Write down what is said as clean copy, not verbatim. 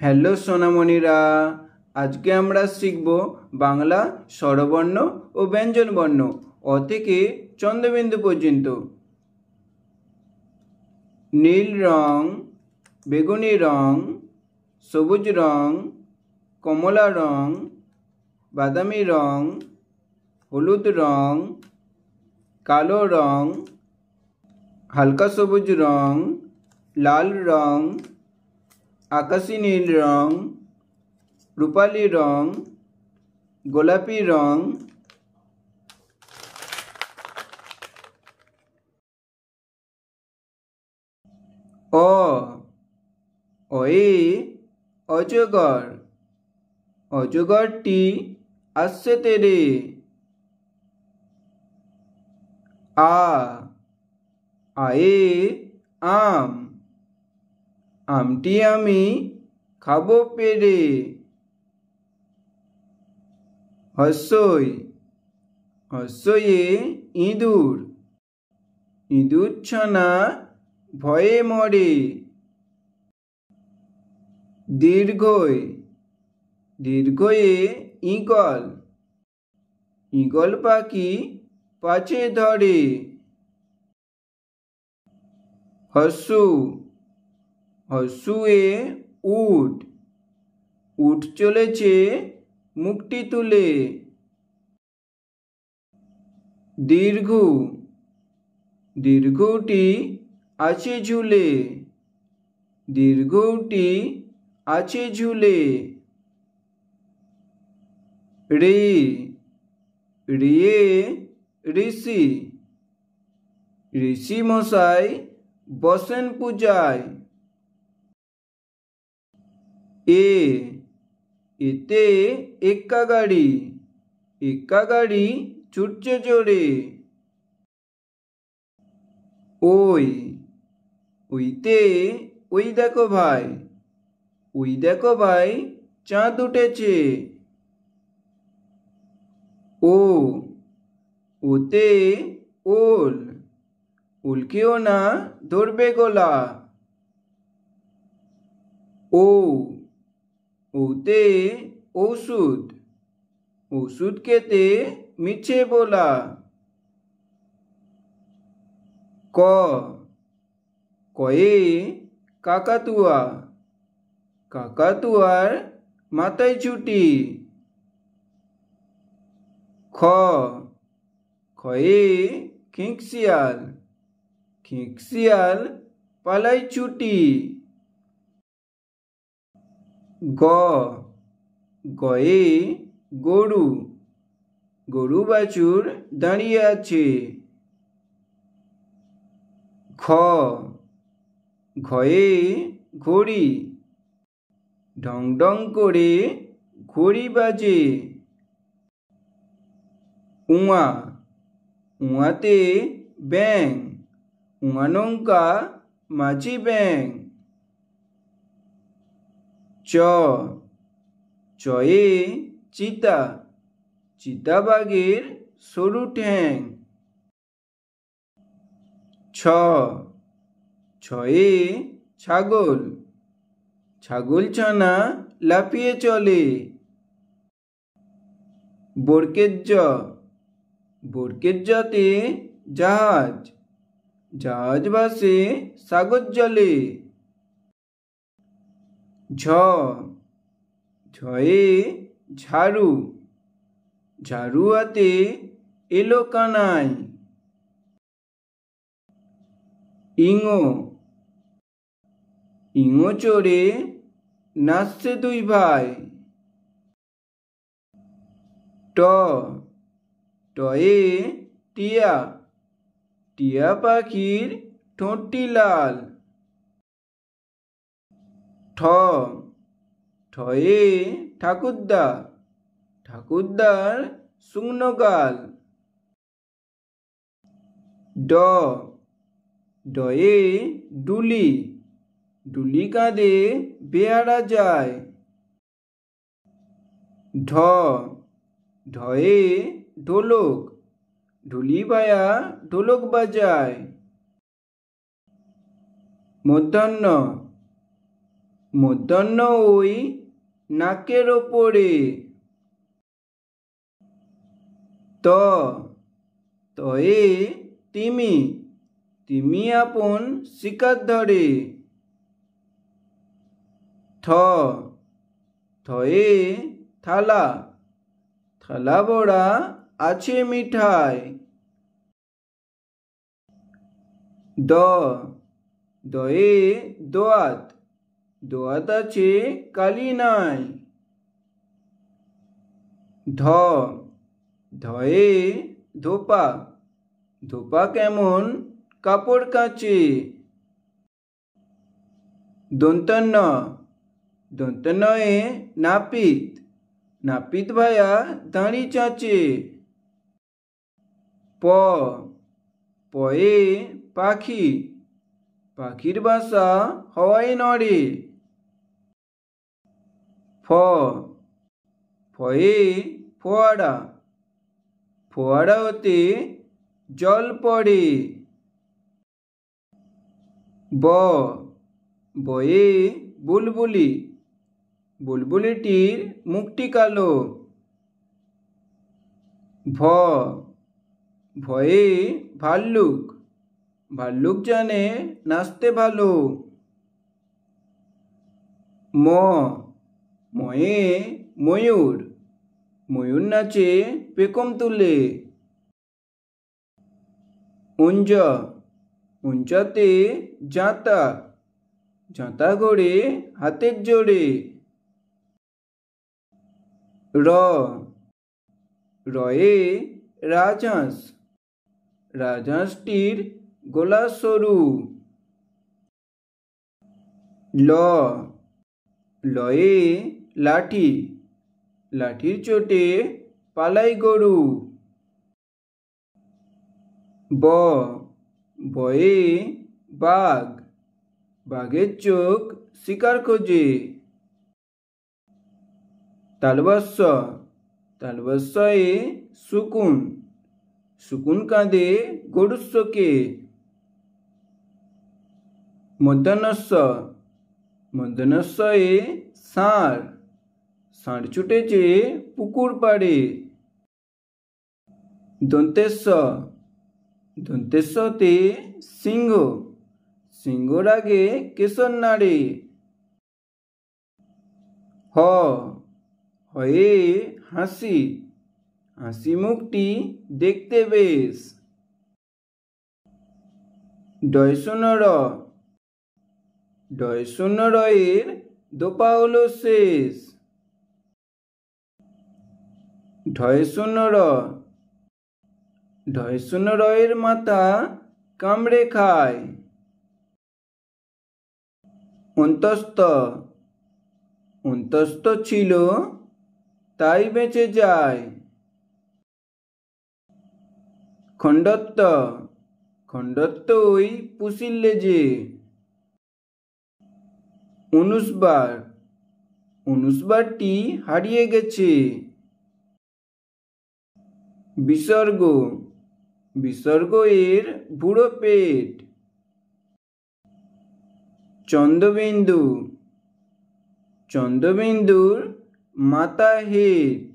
Hello সোনামণিরা, আজকে আমরা শিখব বাংলা স্বরবর্ণ ও ব্যঞ্জনবর্ণ অ থেকে চন্দ্রবিন্দু পর্যন্ত। নীল রং, বেগুনি রং, সবুজ রং, কমলা রং, বাদামি রং, হলুদ রং, কালো রং, হালকা সবুজ রং, লাল রং, আকাশী নীল রং, রূপালী রং, গোলাপি রং। অ অয়ে অজগর, অজগরটি আসছে তেরে। আয়ে আম, আমটি আমি খাবো পেরে। হর্ষই হর্ষয়ে ইঁদুর, ইঁদুর ছানা ভয়ে মরে। দীর্ঘই দীর্ঘয়ে ঈগল, ঈগল পাখি পাছে ধরে। হর্ষু হর্ষুয়ে উট, উট চলেছে মুখটি তুলে। দীর্ঘ দীর্ঘটি আছে ঝুলে, দীর্ঘটি আছে ঝুলে। রে রে ঋষি, ঋষি মশাই বসেন পূজায়। এতে এক্কা গাড়ি, এক্কা গাড়ি ছুটছে জোরে। ওইতে ওই দেখো ভাই, ওই দেখো ভাই চাঁদ উঠেছে। ওতে ওল, ওলকেও না ধরবে গলা। ওতে ঔষধ, ওষুধ খেতে মিছে বলা। কয়ে কাকাতুয়া, কাকাতুয়ার মাথায় ছুটি। খয়ে খিঁকশিয়াল, খিঁকশিয়াল পালাই ছুটি। গয়ে গরু, গরু বাছুর দাঁড়িয়ে আছে। ঘয়ে ঘড়ি, ঢং ঢং করে ঘড়ি বাজে। উয়াতে ব্যাঙ, উয়ানঙ্কা মাঝি ব্যাঙ। চয়ে চিতা, চিতাবাঘের সরু ঠ্যাং। ছয়ে ছাগল, ছাগল ছানা লাফিয়ে চলে। বরকের জতে জাহাজ, জাহাজ ভাসে সাগর জলে। ঝয়ে ঝাড়ু, ঝাড়ু হাতে এলো কানাই। ইঙো চড়ে নাচছে দুই ভাই। টয়ে টিয়া, টিয়া পাখির ঠোঁটটি লাল। ঠয়ে ঠাকুরদা, ঠাকুরদার শুকনো গাল। ডয়ে ডুলি, ডুলি কাঁধে বেহারা যায়। ঢয়ে ঢোলক, ঢুলি ভায়া ঢোলক বাজায়। মূর্ধন্য মূর্ধন্য ওই নাকের ওপরে। তয়ে তিমি, তিমি আপন শিকার ধরে। থয়ে থালা, থালা ভরা আছে মিঠাই। দয়ে দোয়াত, দোয়াত আছে কালি নাই। ধয়ে ধোপা, ধোপা কেমন কাপড় কাচে। দন্তন্য, দন্তন্যয়ে নাপিত, নাপিত ভায়া দাঁড়ি চাচে। পয়ে পাখি, পাখির বাসা হাওয়ায় নড়ে। ফয়ে ফোয়ারা, ফোয়ারা হতে জল পড়ে। বয়ে বুলবুলি, বুলবুলিটির মুখটি কালো। ভয়ে ভাল্লুক, ভাল্লুক জানে নাচতে ভালো। ময়ে ময়ূর, ময়ূর নাচে পেখম তুলে। উঞ্চতে জাঁতা, জাঁতা গড়ে হাতের জোড়ে। রয়ে রাজহাঁস, রাজহাঁসটির গলা সরু। লয়ে লাঠি, লাঠির চোটে পালাই গরু। বয়ে বাঘ, বাঘের চোখ শিকার খোঁজে। তালবস্য, তালবস্যয়ে শকুন, শকুন কাঁদে গরুর শোকে। মূর্ধন্যস্য, মূর্ধন্যস্যয়ে ষাঁড়, ষাঁড় ছুটেছে পুকুর পাড়ে। দন্তেশ্ব, দন্তেশ্বতে সিংহ, সিংহর আগে কেশর নাড়ে। হয়ে হাসি, হাসি মুখটি দেখতে বেশ। ডয়শূন্য রয়ের দোপা হলো শেষ। ঢয়শূন্য রয়ের মাথা কামড়ে খায়। অন্তস্থ ছিল তাই বেঁচে যায়। খণ্ডত্ব ওই পুষির লেজে। অনুসবারটি হারিয়ে গেছে। বিসর্গ এর বুড়ো পেট। চন্দ্রবিন্দুর মাথা হেট।